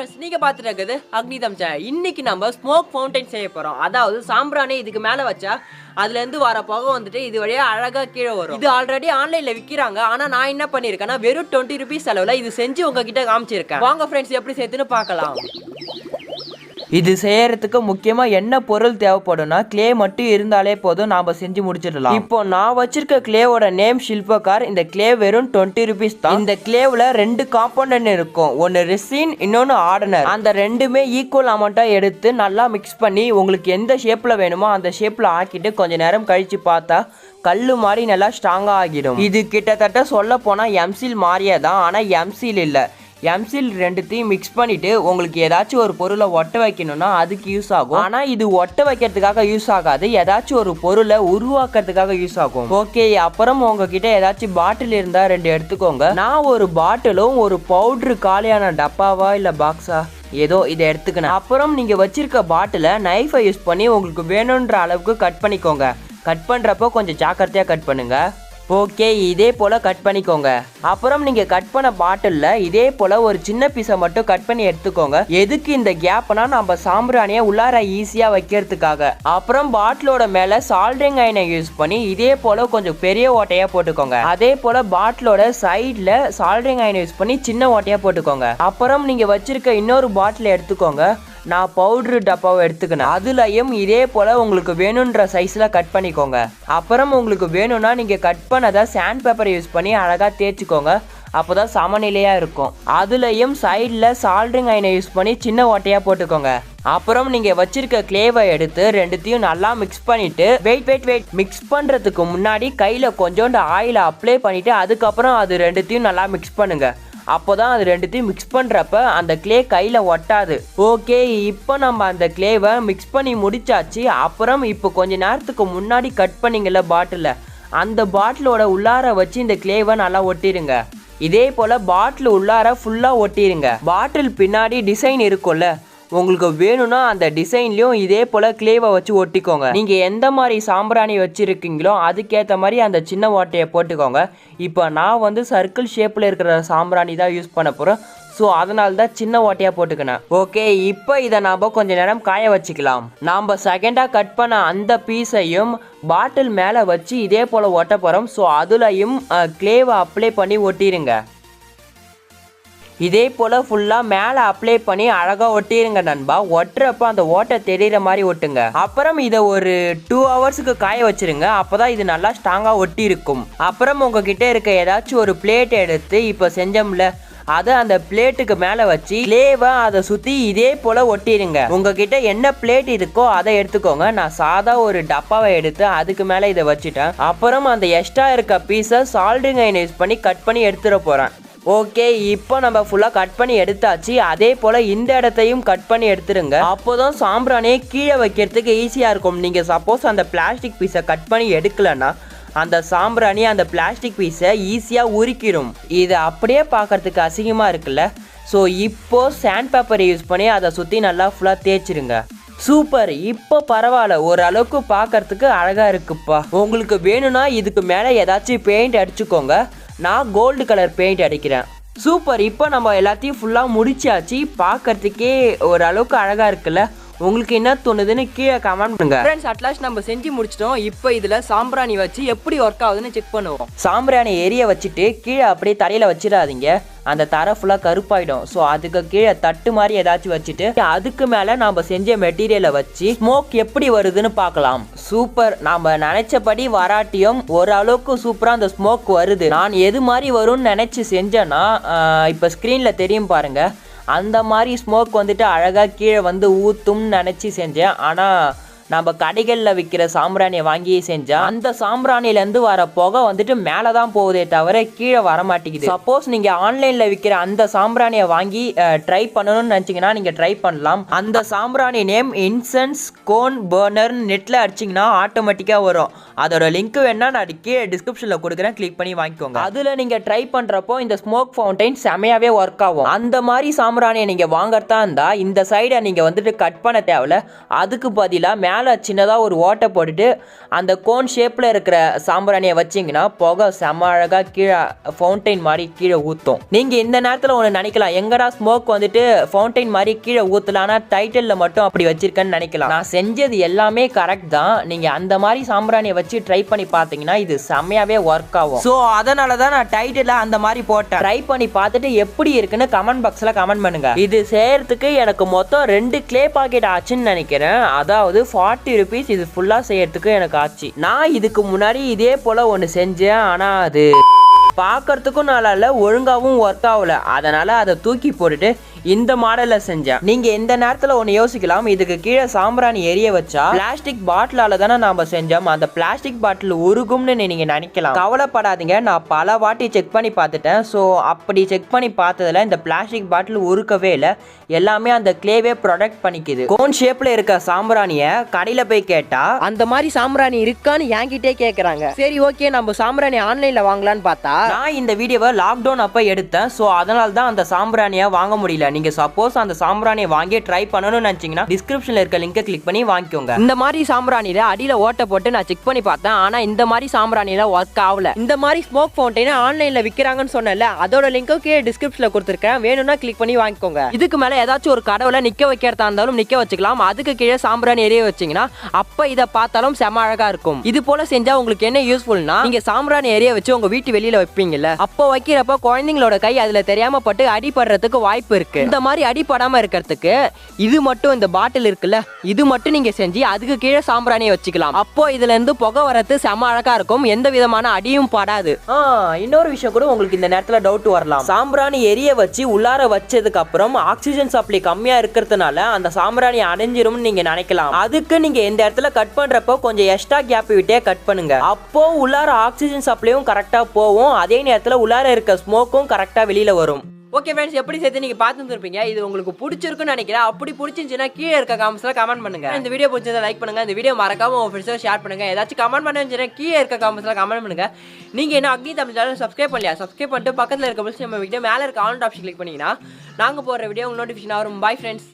Friends, நீங்க பார்த்துட்டு இருக்குது அக்னிதம் சேனல். இன்னைக்கு நம்ம ஸ்மோக் ஃபவுண்டைன் செய்ய போறோம். அதாவது சாம்பிராணி இதுக்கு மேல வச்சா அதுல இருந்து வர புகை வந்துட்டு இது வழியா அழகா கீழே வரும். இது ஆல்ரெடி ஆன்லைன்ல விற்கிறாங்க. ஆனா நான் என்ன பண்ணிருக்கேன்னா வெறும் 20 ரூபீஸ் செலவுல இது செஞ்சு உங்ககிட்ட காமிச்சிருக்கேன். வாங்க ஃப்ரெண்ட்ஸ், எப்படி சேர்த்துன்னு பார்க்கலாம். இது செய்யறதுக்கு முக்கியமா என்ன பொருள் தேவைப்படும்னா கிளே மட்டும் இருந்தாலே போதும், நாம செஞ்சு முடிச்சிடலாம். இப்போ நான் வச்சிருக்க கிளேவோட நேம் ஷில்பகார். இந்த கிளே வெறும் 20 ரூபீஸ் தான். இந்த கிளேவ்ல 2 காம்பவுண்ட் இருக்கும், ஒன்னு ரெசின், இன்னொன்னு ஆர்டனர். அந்த ரெண்டுமே ஈக்குவல் அமௌண்ட்டா எடுத்து நல்லா மிக்ஸ் பண்ணி உங்களுக்கு எந்த ஷேப்ல வேணுமோ அந்த ஷேப்ல ஆக்கிட்டு கொஞ்ச நேரம் கழிச்சு பார்த்தா கல்லு மாதிரி நல்லா ஸ்ட்ராங்கா ஆகிடும். இது கிட்டத்தட்ட சொல்ல போனா எம்சில் மாதிரியே தான், ஆனா எம்சில் இல்ல. எம்சில் ரெண்டுத்தையும் மிக்ஸ் பண்ணிட்டு உங்களுக்கு ஏதாச்சும் ஒரு பொருளை ஒட்ட வைக்கணும்னா அதுக்கு யூஸ் ஆகும். ஆனா இது ஒட்ட வைக்கிறதுக்காக யூஸ் ஆகாது, ஏதாச்சும் ஒரு பொருளை உருவாக்குறதுக்காக யூஸ் ஆகும். ஓகே, அப்புறம் உங்ககிட்ட ஏதாச்சும் பாட்டில் இருந்தா 2 எடுத்துக்கோங்க. நான் ஒரு பாட்டிலும் ஒரு பவுடரு காலியான டப்பாவா இல்ல பாக்ஸா ஏதோ இதை எடுத்துக்கணும். அப்புறம் நீங்க வச்சிருக்க பாட்டில நைஃபை யூஸ் பண்ணி உங்களுக்கு வேணுன்ற அளவுக்கு கட் பண்ணிக்கோங்க. கட் பண்றப்போ கொஞ்சம் ஜாக்கிரதையா கட் பண்ணுங்க. ஓகே, இதே போல் கட் பண்ணிக்கோங்க. அப்புறம் நீங்கள் கட் பண்ண பாட்டிலில் இதே போல் ஒரு சின்ன பீஸை மட்டும் கட் பண்ணி எடுத்துக்கோங்க. எதுக்கு இந்த கேப்னா நம்ம சாம்பிராணியை உள்ளார ஈஸியாக வைக்கிறதுக்காக. அப்புறம் பாட்டிலோட மேலே சால்ட்ரிங் அயனை யூஸ் பண்ணி இதே போல் கொஞ்சம் பெரிய ஓட்டையாக போட்டுக்கோங்க. அதே போல் பாட்டிலோட சைடில் சால்ட்ரிங் அயனை யூஸ் பண்ணி சின்ன ஓட்டையாக போட்டுக்கோங்க. அப்புறம் நீங்கள் வச்சிருக்க இன்னொரு பாட்டிலை எடுத்துக்கோங்க. நான் பவுட்ரு டப்பாவை எடுத்துக்கினேன். அதுலயும் இதே போல் உங்களுக்கு வேணுன்ற சைஸில் கட் பண்ணிக்கோங்க. அப்புறம் உங்களுக்கு வேணும்னா நீங்கள் கட் பண்ணதை சாண்ட் பேப்பரை யூஸ் பண்ணி அழகாக தேய்ச்சிக்கோங்க. அப்போதான் சமநிலையாக இருக்கும். அதுலேயும் சைடில் சால்ட்ரிங் அயனை யூஸ் பண்ணி சின்ன ஓட்டையாக போட்டுக்கோங்க. அப்புறம் நீங்கள் வச்சிருக்க கிளேவை எடுத்து ரெண்டுத்தையும் நல்லா மிக்ஸ் பண்ணிவிட்டு வெயிட் மிக்ஸ் பண்ணுறதுக்கு முன்னாடி கையில் கொஞ்சோண்டு ஆயிலை அப்ளை பண்ணிவிட்டு அதுக்கப்புறம் அது ரெண்டுத்தையும் நல்லா மிக்ஸ் பண்ணுங்கள். அப்போதான் அது ரெண்டுத்தையும் மிக்ஸ் பண்ணுறப்ப அந்த கிளே கையில் ஒட்டாது. ஓகே, இப்போ நம்ம அந்த கிளேவை மிக்ஸ் பண்ணி முடிச்சாச்சு. அப்புறம் இப்போ கொஞ்ச நேரத்துக்கு முன்னாடி கட் பண்ணிங்கல்ல பாட்டிலில், அந்த பாட்டிலோட உள்ளார வச்சு இந்த கிளேவை நல்லா ஒட்டிடுங்க. இதே போல் பாட்டில் உள்ளார ஃபுல்லாக ஒட்டிடுங்க. பாட்டில் பின்னாடி டிசைன் இருக்கும்ல, உங்களுக்கு வேணும்னா அந்த டிசைன்லயும் இதே போல கிளேவை வச்சு ஒட்டிக்கோங்க. நீங்க எந்த மாதிரி சாம்பிராணி வச்சிருக்கீங்களோ அதுக்கேற்ற மாதிரி அந்த சின்ன ஓட்டையை போட்டுக்கோங்க. இப்போ நான் சர்க்கிள் ஷேப்ல இருக்கிற சாம்பிராணி தான் யூஸ் பண்ண போறேன். ஸோ அதனால தான் சின்ன ஓட்டையா போட்டுக்கினேன். ஓகே, இப்போ இதை நாம் கொஞ்ச நேரம் காய வச்சுக்கலாம். நாம் செகண்டாக கட் பண்ண அந்த பீஸையும் பாட்டில் மேலே வச்சு இதே போல் ஒட்ட போகிறோம். ஸோ அதுலையும் கிளேவை அப்ளை பண்ணி ஒட்டிடுங்க. இதே போல் ஃபுல்லாக மேலே அப்ளை பண்ணி அழகாக ஒட்டிடுங்க நண்பா. ஒட்டுறப்போ அந்த ஓட்டை தெரிகிற மாதிரி ஒட்டுங்க. அப்புறம் இதை ஒரு 2 ஹவர்ஸுக்கு காய வச்சுருங்க. அப்போ தான் இது நல்லா ஸ்ட்ராங்காக ஒட்டி இருக்கும். அப்புறம் உங்ககிட்ட இருக்க ஏதாச்சும் ஒரு பிளேட் எடுத்து இப்போ செஞ்சோம்ல அதை அந்த பிளேட்டுக்கு மேலே வச்சு கிளேவை அதை சுற்றி இதே போல் ஒட்டிடுங்க. உங்ககிட்ட என்ன பிளேட் இருக்கோ அதை எடுத்துக்கோங்க. நான் சாதா ஒரு டப்பாவை எடுத்து அதுக்கு மேலே இதை வச்சுட்டேன். அப்புறம் அந்த எக்ஸ்ட்ரா இருக்க பீஸை சால்ட்ரிங் அயனை யூஸ் பண்ணி கட் பண்ணி எடுத்துட போகிறேன். ஓகே, இப்போ நம்ம ஃபுல்லாக கட் பண்ணி எடுத்தாச்சு. அதே போல் இந்த இடத்தையும் கட் பண்ணி எடுத்துருங்க. அப்போதான் சாம்பிராணியை கீழே வைக்கிறதுக்கு ஈஸியாக இருக்கும். நீங்கள் சப்போஸ் அந்த பிளாஸ்டிக் பீஸை கட் பண்ணி எடுக்கலைன்னா அந்த சாம்பிராணி அந்த பிளாஸ்டிக் பீஸை ஈஸியாக உரிக்கிடும். இது அப்படியே பார்க்கறதுக்கு அசிங்கமாக இருக்குல்ல. ஸோ இப்போ சாண்ட் பேப்பரை யூஸ் பண்ணி அதை சுற்றி நல்லா ஃபுல்லாக தேய்ச்சிருங்க. சூப்பர், இப்போ பரவாயில்ல, ஓரளவுக்கு பார்க்கறதுக்கு அழகாக இருக்குப்பா. உங்களுக்கு வேணும்னா இதுக்கு மேலே ஏதாச்சும் பெயிண்ட் அடிச்சுக்கோங்க. நான் கோல்டு கலர் பெயிண்ட் அடிக்கிறேன். சூப்பர், இப்போ நம்ம எல்லாத்தையும் ஃபுல்லாக முடிச்சாச்சு. பார்க்கறதுக்கே ஓரளவுக்கு அழகாக இருக்குல்ல. உங்களுக்கு என்ன தோணுதுன்னு கீழே கமெண்ட் பண்ணுங்க. ஃப்ரெண்ட்ஸ், அட்லாஸ்ட் நம்ம செஞ்சு முடிச்சிட்டோம். இப்போ இதில் சாம்பிராணி வச்சு எப்படி ஒர்க் ஆகுதுன்னு செக் பண்ணுவோம். சாம்பிராணி எரிய வச்சுட்டு கீழே அப்படியே தரையில் வச்சிடாதீங்க, அந்த தரை ஃபுல்லாக கருப்பாயிடும். ஸோ அதுக்கு கீழே தட்டு மாதிரி ஏதாச்சும் வச்சுட்டு அதுக்கு மேலே நாம் செஞ்ச மெட்டீரியலை வச்சு ஸ்மோக் எப்படி வருதுன்னு பார்க்கலாம். சூப்பர், நாம் நினைச்சபடி வராட்டியும் ஓரளவுக்கு சூப்பராக அந்த ஸ்மோக் வருது. நான் எது மாதிரி வரும்னு நினச்சி செஞ்சேன்னா இப்போ ஸ்க்ரீனில் தெரியும் பாருங்க, அந்த மாதிரி ஸ்மோக் அழகாக கீழே ஊற்றும்னு நினச்சி செஞ்சேன். ஆனால் நம்ம கடைகளில் விற்கிற சாம்பிராணியை வாங்கி செஞ்சா அந்த சாம்பிராணிலேருந்து வர புகை மேலே தான் போகுதே தவிர கீழே வரமாட்டேங்குது. சப்போஸ் நீங்கள் ஆன்லைனில் விற்கிற அந்த சாம்பிராணியை வாங்கி ட்ரை பண்ணணும்னு நினச்சிங்கன்னா நீங்கள் ட்ரை பண்ணலாம். அந்த சாம்பிராணி நேம் இன்சென்ஸ் கோன் பர்னர்னு நெட்டில் அடிச்சிங்கன்னா ஆட்டோமேட்டிக்காக வரும். அதோட லிங்க் வேணா நான் கீழே டிஸ்கிரிப்ஷனில் கொடுக்குறேன், கிளிக் பண்ணி வாங்கிக்கோங்க. அதில் நீங்கள் ட்ரை பண்ணுறப்போ இந்த ஸ்மோக் ஃபவுண்டைன் செமையாகவே ஒர்க் ஆகும். அந்த மாதிரி சாம்பிராணியை நீங்கள் வாங்கறதா இருந்தால் இந்த சைடை நீங்கள் கட் பண்ண தேவையில்ல. அதுக்கு பதிலாக மேலே சின்னதாக ஒரு ஓட்டை போட்டுட்டு அந்த கோன் ஷேப்பில் இருக்கிற சாம்பிராணியை வச்சிங்கன்னா புகை செம அழகாக கீழே ஃபவுண்டைன் மாதிரி கீழே ஊற்றும். நீங்கள் இந்த நேரத்தில் ஒன்று நினைக்கலாம், எங்கடா ஸ்மோக் வந்துட்டு ஃபவுண்டைன் மாதிரி கீழே ஊற்றலாம், ஆனால் டைட்டிலில் மட்டும் அப்படி வச்சிருக்கேன்னு நினைக்கலாம். நான் செஞ்சது எல்லாமே கரெக்ட் தான். நீங்கள் அந்த மாதிரி சாம்பிராணியை வச்சு ட்ரை பண்ணி பார்த்தீங்கன்னா இது செம்மையாகவே ஒர்க் ஆகும். ஸோ அதனால தான் நான் டைட்டில் அந்த மாதிரி போட்டேன். ட்ரை பண்ணி பார்த்துட்டு எப்படி இருக்குன்னு கமெண்ட் பாக்ஸில் கமெண்ட் பண்ணுங்க. இது செய்யறதுக்கு எனக்கு மொத்தம் 2 கிளே பாக்கெட் ஆச்சுன்னு நினைக்கிறேன். அதாவது 40 rupees இது ஃபுல்லாக செய்யறதுக்கு எனக்கு ஆச்சு. நான் இதுக்கு முன்னாடி இதே போல் ஒன்று செஞ்சேன், ஆனால் அது பார்க்கறதுக்கும் நல்லா இல்லை, ஒழுங்காகவும் ஒர்க் ஆகல. அதனால அதை தூக்கி போட்டுட்டு இந்த மாடலில் செஞ்சேன். நீங்கள் இந்த நேரத்தில் ஒன்று யோசிக்கலாம், இதுக்கு கீழே சாம்பிராணி எரிய வச்சா பிளாஸ்டிக் பாட்டிலால் தானே நாம் செஞ்சோம், அந்த பிளாஸ்டிக் பாட்டில் உருகும்னு நீங்கள் நினைக்கலாம். கவலைப்படாதீங்க, நான் பல வாட்டி செக் பண்ணி பார்த்துட்டேன். ஸோ அப்படி செக் பண்ணி பார்த்ததில் இந்த பிளாஸ்டிக் பாட்டில் உருக்கவே இல்லை, எல்லாமே அந்த கிளேவே ப்ரொடெக்ட் பண்ணிக்குது. கோன் ஷேப்பில் இருக்க சாம்பிராணியை கடையில் போய் கேட்டால் அந்த மாதிரி சாம்பிராணி இருக்கான்னு என்கிட்டே கேட்குறாங்க. சரி ஓகே, நம்ம சாம்பிராணி ஆன்லைனில் வாங்கலான்னு பார்த்தா நான் இந்த வீடியோவை லாக்டவுன் அப்போ எடுத்தேன். ஸோ அதனால தான் அந்த சாம்பிராணியை வாங்க முடியல. நீங்க சப்போஸ் அந்த சாம்பிராணியை வாங்கி ட்ரை பண்ணணும்னு நினைச்சீங்கன்னா டிஸ்கிரிப்ஷன்ல இருக்க லிங்கை கிளிக் பண்ணி வாங்கிக்கோங்க. இந்த மாதிரி சாம்பிராணியில அடியில ஓட்டை போட்டு நான் செக் பண்ணி பார்த்தேன், ஆனா இந்த மாதிரி சாம்பிராணியில ஒர்க் ஆகல. இந்த மாதிரி ஸ்மோக் ஃபவுண்டைன் ஆன்லைன்ல விற்கிறாங்கன்னு சொன்னல, அதோட லிங்க்கும் கீழே டிஸ்கிரிப்ஷன்ல கொடுத்துருக்கேன், வேணும்னா கிளிக் பண்ணி வாங்கிக்கோங்க. இதுக்கு மேல ஏதாச்சும் ஒரு கடவுளை நிக்க வைக்கிறதா இருந்தாலும் நிக்க வச்சுக்கலாம். அதுக்கு கீழே சாம்பிராணி எரிய வச்சீங்கன்னா அப்ப இதை பார்த்தாலும் செம அழகா இருக்கும். இது போல செஞ்சா உங்களுக்கு என்ன யூஸ்ஃபுல்னா, நீங்க சாம்பிராணி எரிய வச்சு உங்க வீட்டு வெளியில வைப்பீங்கல்ல, அப்போ வைக்கிறப்ப குழந்தைங்களோட கை அதுல தெரியாம பட்டு அடிபடுறதுக்கு வாய்ப்பு இருக்கு. இந்த மாதிரி அடிபடாம இருக்கிறதுக்கு இது மட்டும், இந்த பாட்டில் இருக்குல்ல, இது மட்டும் நீங்க செஞ்சு அதுக்கு கீழே சாம்பிராணியை வச்சுக்கலாம். அப்போ இதுல இருந்து புகை வரது செம அழகா இருக்கும், எந்த விதமான அடியும் படாது. இன்னொரு விஷயம் கூட உங்களுக்கு இந்த நேரத்துல டவுட் வரலாம், சாம்பிராணி எரிய வச்சு உள்ளார வச்சதுக்கு அப்புறம் ஆக்சிஜன் சப்ளை கம்மியா இருக்கிறதுனால அந்த சாம்பிராணி அடைஞ்சிரும்னு நீங்க நினைக்கலாம். அதுக்கு நீங்க இந்த இடத்துல கட் பண்றப்போ கொஞ்சம் எக்ஸ்ட்ரா கேப் விட்டே கட் பண்ணுங்க. அப்போ உள்ளார ஆக்சிஜன் சப்ளையும் கரெக்டா போகும், அதே நேரத்துல உள்ளார இருக்க ஸ்மோக்கும் கரெக்டா வெளியில வரும். ஓகே ஃப்ரெண்ட்ஸ், எப்படி சேர்த்து நீங்கள் பார்த்துருப்பீங்க. இது உங்களுக்கு பிடிச்சிருக்குன்னு நினைக்கிறேன். அப்படி பிடிச்சிருந்துச்சுன்னா கீழே இருக்க காமெண்ட்ஸில் கமெண்ட் பண்ணுங்க. இந்த வீடியோ பிடிச்சதை லைக் பண்ணுங்க, இந்த வீடியோ மறக்காம உங்கள் ஃப்ரெண்ட்ஸோட ஷேர் பண்ணுங்க. ஏதாச்சும் கமெண்ட் பண்ணுச்சுன்னா கீழே இருக்க காமெண்ட்ஸில் கமெண்ட் பண்ணுங்க. நீங்கள் என்ன அக்னி தமிழ் சேனல் சப்ஸ்கிரைப் பண்ணலையா, சப்ஸ்கிரைப் பண்ணிட்டு பக்கத்தில் இருக்க நம்ம வீடியோ மேலே இருக்க ஆல் ஆப்ஷன் கிளிக் பண்ணிங்கன்னா நாங்கள் போடுற வீடியோ உங்களுக்கு நோட்டிஃபிகேஷன் வரும். Bye friends.